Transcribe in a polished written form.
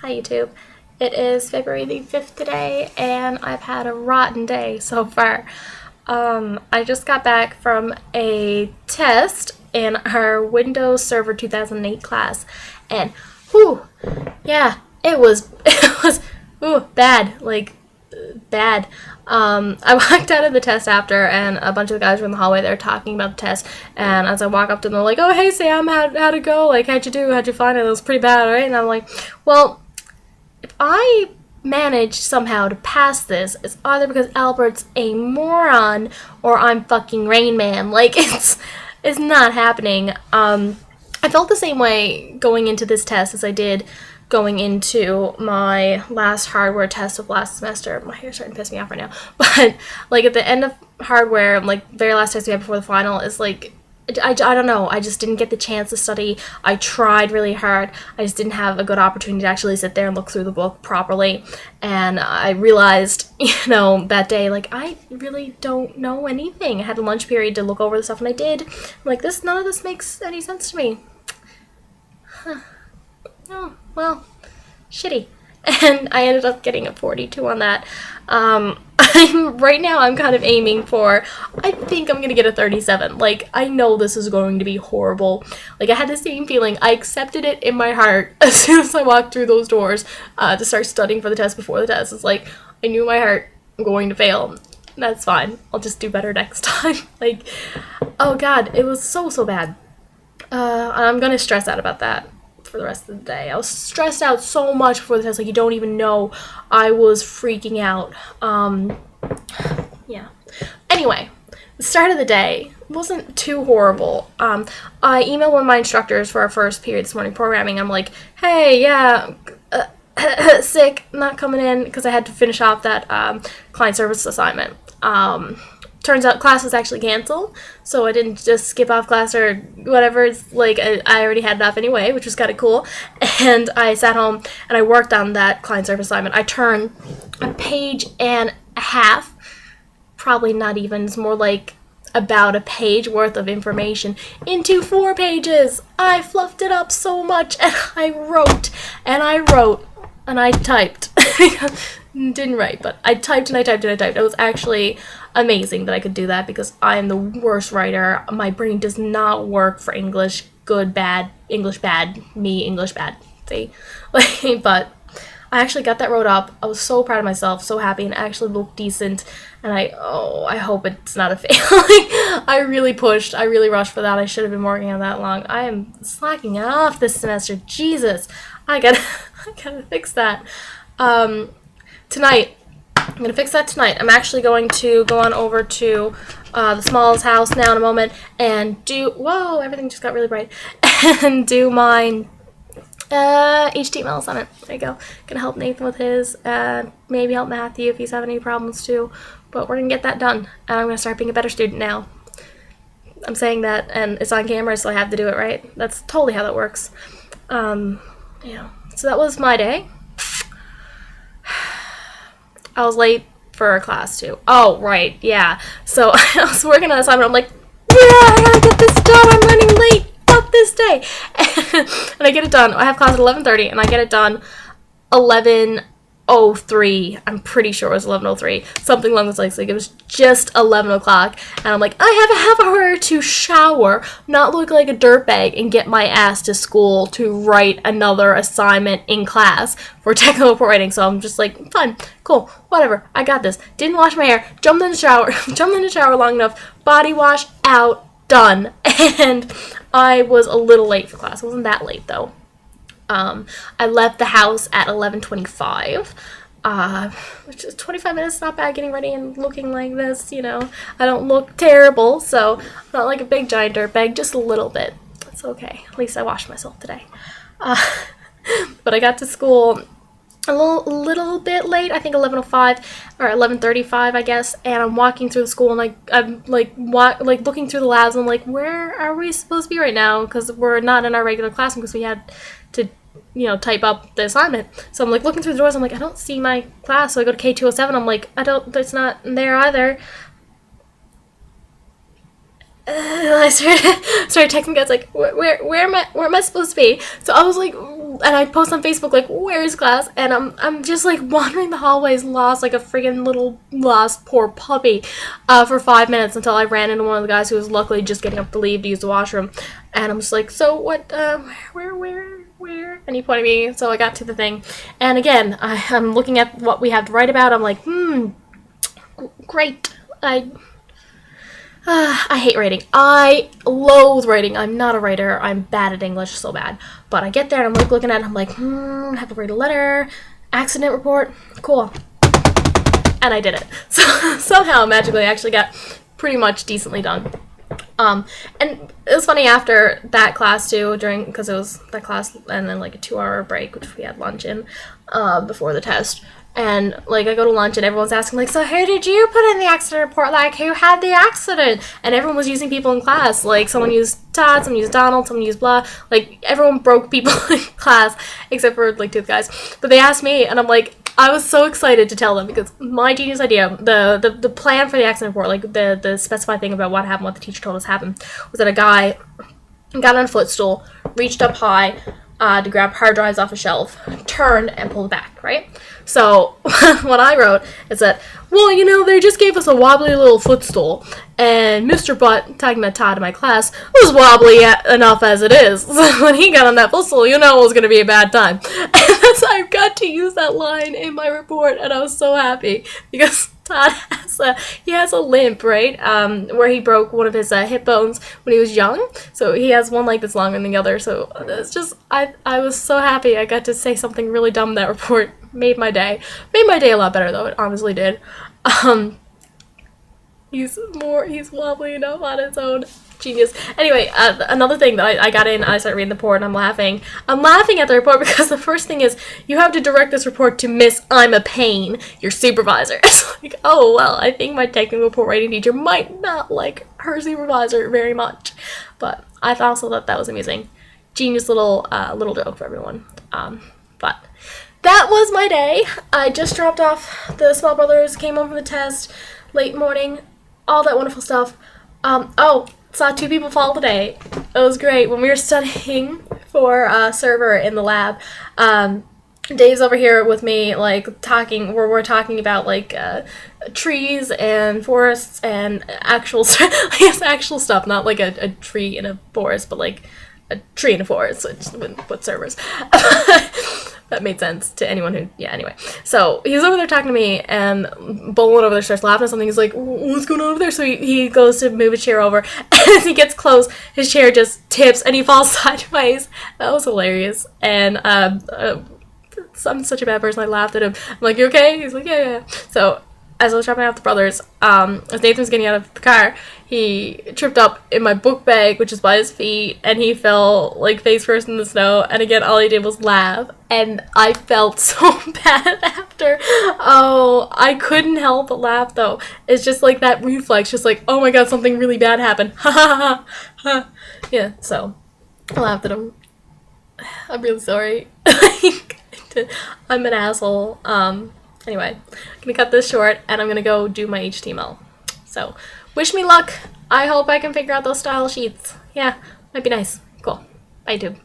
Hi YouTube. It is February the 5th today, and I've had a rotten day so far. I just got back from a test in our Windows Server 2008 class, and whew, yeah, it was bad, bad. I walked out of the test after, and a bunch of the guys were in the hallway. They were talking about the test, and as I walk up to them, they're like, "Oh, hey Sam, how'd it go? Like, how'd you do? How'd you find it? It was pretty bad, right?" And I'm like, "Well, if I manage somehow to pass this, it's either because Albert's a moron or I'm fucking Rain Man. Like, it's not happening." I felt the same way going into this test as I did going into my last hardware test of last semester. My hair's starting to piss me off right now. But, like, at the end of hardware, like, very last test we had before the final is, like, I don't know. I just didn't get the chance to study. I tried really hard. I just didn't have a good opportunity to actually sit there and look through the book properly. And I realized, that day, like, I really don't know anything. I had a lunch period to look over the stuff, and I did. I'm like, none of this makes any sense to me. Huh. Oh, well, shitty. And I ended up getting a 42 on that. Right now I'm kind of aiming for, I think I'm gonna get a 37. Like, I know this is going to be horrible. Like, I had the same feeling. I accepted it in my heart as soon as I walked through those doors to start studying for the test before the test. It's like, I knew in my heart I'm going to fail. That's fine. I'll just do better next time. Like, oh god, it was so bad. I'm gonna stress out about that for the rest of the day. I was stressed out so much before the test, like, you don't even know. I was freaking out. Yeah. Anyway, the start of the day wasn't too horrible. I emailed one of my instructors for our first period this morning, programming. I'm like, hey, yeah, sick, not coming in, because I had to finish off that client service assignment. Turns out class was actually canceled, so I didn't just skip off class or whatever. It's like, I already had it off anyway, which was kind of cool. And I sat home and I worked on that client service assignment. I turned a page and a half, probably not even, it's more like about a page worth of information, into 4 pages. I fluffed it up so much, and I wrote and I wrote and I typed. Didn't write, but I typed and I typed and I typed. It was actually amazing that I could do that, because I am the worst writer. My brain does not work for English. Good, bad, English bad, me, English bad. See? But I actually got that wrote up. I was so proud of myself, so happy, and it actually looked decent. And I hope it's not a fail. I really pushed. I really rushed for that. I should have been working on that long. I am slacking off this semester. Jesus. I gotta fix that. Tonight, I'm going to fix that tonight. I'm actually going to go on over to the Smalls house now in a moment and whoa, everything just got really bright, and do my HTML assignment. There you go. Gonna help Nathan with his, maybe help Matthew if he's having any problems too, but we're gonna get that done, and I'm gonna start being a better student now. I'm saying that, and it's on camera, so I have to do it right. That's totally how that works. Yeah. So that was my day. I was late for class, too. Oh, right, yeah. So I was working on an assignment. I'm like, yeah, I gotta get this done. I'm running late. Fuck this day. And I get it done. I have class at 11:30, and I get it done 11:03. I'm pretty sure it was 11:03. Something along those lines. Like, it was just 11 o'clock. And I'm like, I have a half hour to shower, not look like a dirtbag, and get my ass to school to write another assignment in class for technical report writing. So I'm just like, fine, cool, whatever, I got this. Didn't wash my hair, jumped in the shower long enough, body wash, out, done. And I was a little late for class. I wasn't that late, though. I left the house at 11:25, which is 25 minutes, not bad getting ready and looking like this, I don't look terrible, so I'm not like a big giant dirtbag, just a little bit. It's okay. At least I washed myself today. But I got to school a little bit late, I think 11:05 or 11:35, I guess, and I'm walking through the school, and I'm looking through the labs, and I'm like, where are we supposed to be right now? Because we're not in our regular classroom, because we had to type up the assignment. So I'm like looking through the doors, I'm like, I don't see my class. So I go to K207, I'm like, it's not there either. I started texting guys like, where am I supposed to be? So I was like, and I post on Facebook like, where is class? And I'm just like wandering the hallways, lost like a freaking little lost poor puppy, for 5 minutes until I ran into one of the guys who was luckily just getting up to leave to use the washroom, and I'm just like, so what? Where? And he pointed me, so I got to the thing, and again, I'm looking at what we have to write about. I'm like, great. I hate writing. I loathe writing. I'm not a writer. I'm bad at English, so bad. But I get there and I'm like looking at it, I'm like, I have to write a letter, accident report, cool. And I did it. So somehow, magically, I actually got pretty much decently done. And it was funny after that class too, because it was that class and then like a 2-hour break, which we had lunch in, before the test. And, like, I go to lunch and everyone's asking, like, so who did you put in the accident report? Like, who had the accident? And everyone was using people in class. Like, someone used Todd, someone used Donald, someone used blah. Like, everyone broke people in class, except for, like, 2 guys. But they asked me, and I'm like, I was so excited to tell them, because my genius idea, the plan for the accident report, like, the specified thing about what happened, what the teacher told us happened, was that a guy got on a footstool, reached up high, to grab hard drives off a shelf, turned, and pulled back, right? So, what I wrote is that, well, you know, they just gave us a wobbly little footstool, and Mr. Butt, talking about Todd in my class, was wobbly enough as it is. So when he got on that footstool, you know it was going to be a bad time. And so I got to use that line in my report, and I was so happy, because Todd has a limp, right? Where he broke one of his hip bones when he was young. So he has one leg that's longer than the other. So it's just, I was so happy I got to say something really dumb in that report. Made my day. Made my day a lot better, though. It honestly did. He's wobbly enough on its own. Genius. Anyway, another thing that I got in, I started reading the report and I'm laughing. I'm laughing at the report because the first thing is, you have to direct this report to Miss I'm a Pain, your supervisor. It's like, oh, well, I think my technical report writing teacher might not like her supervisor very much. But I also thought that was amusing. Genius little joke for everyone. But that was my day. I just dropped off the small brothers, came home from the test, late morning, all that wonderful stuff. Saw 2 people fall today. It was great. When we were studying for server in the lab, Dave's over here with me, like, talking, we're talking about, like, trees and forests and actual stuff, not like a tree in a forest, but like a tree in a forest, so I just wouldn't put servers. That made sense to anyone who, yeah, anyway. So, he's over there talking to me, and Bolin over there starts laughing at something. He's like, what's going on over there? So he goes to move a chair over, and as he gets close, his chair just tips, and he falls sideways. That was hilarious. And, I'm such a bad person, I laughed at him. I'm like, you okay? He's like, yeah. So, as I was dropping off the brothers, as Nathan was getting out of the car, he tripped up in my book bag, which is by his feet, and he fell, like, face first in the snow, and again, all he did was laugh, and I felt so bad after. Oh, I couldn't help but laugh, though. It's just, like, that reflex, just like, oh my god, something really bad happened. Ha ha ha ha. Yeah, so, I laughed at him. I'm really sorry. I'm an asshole. Anyway, I'm gonna cut this short, and I'm gonna go do my HTML. So, wish me luck. I hope I can figure out those style sheets. Yeah, might be nice. Cool. Bye, tube.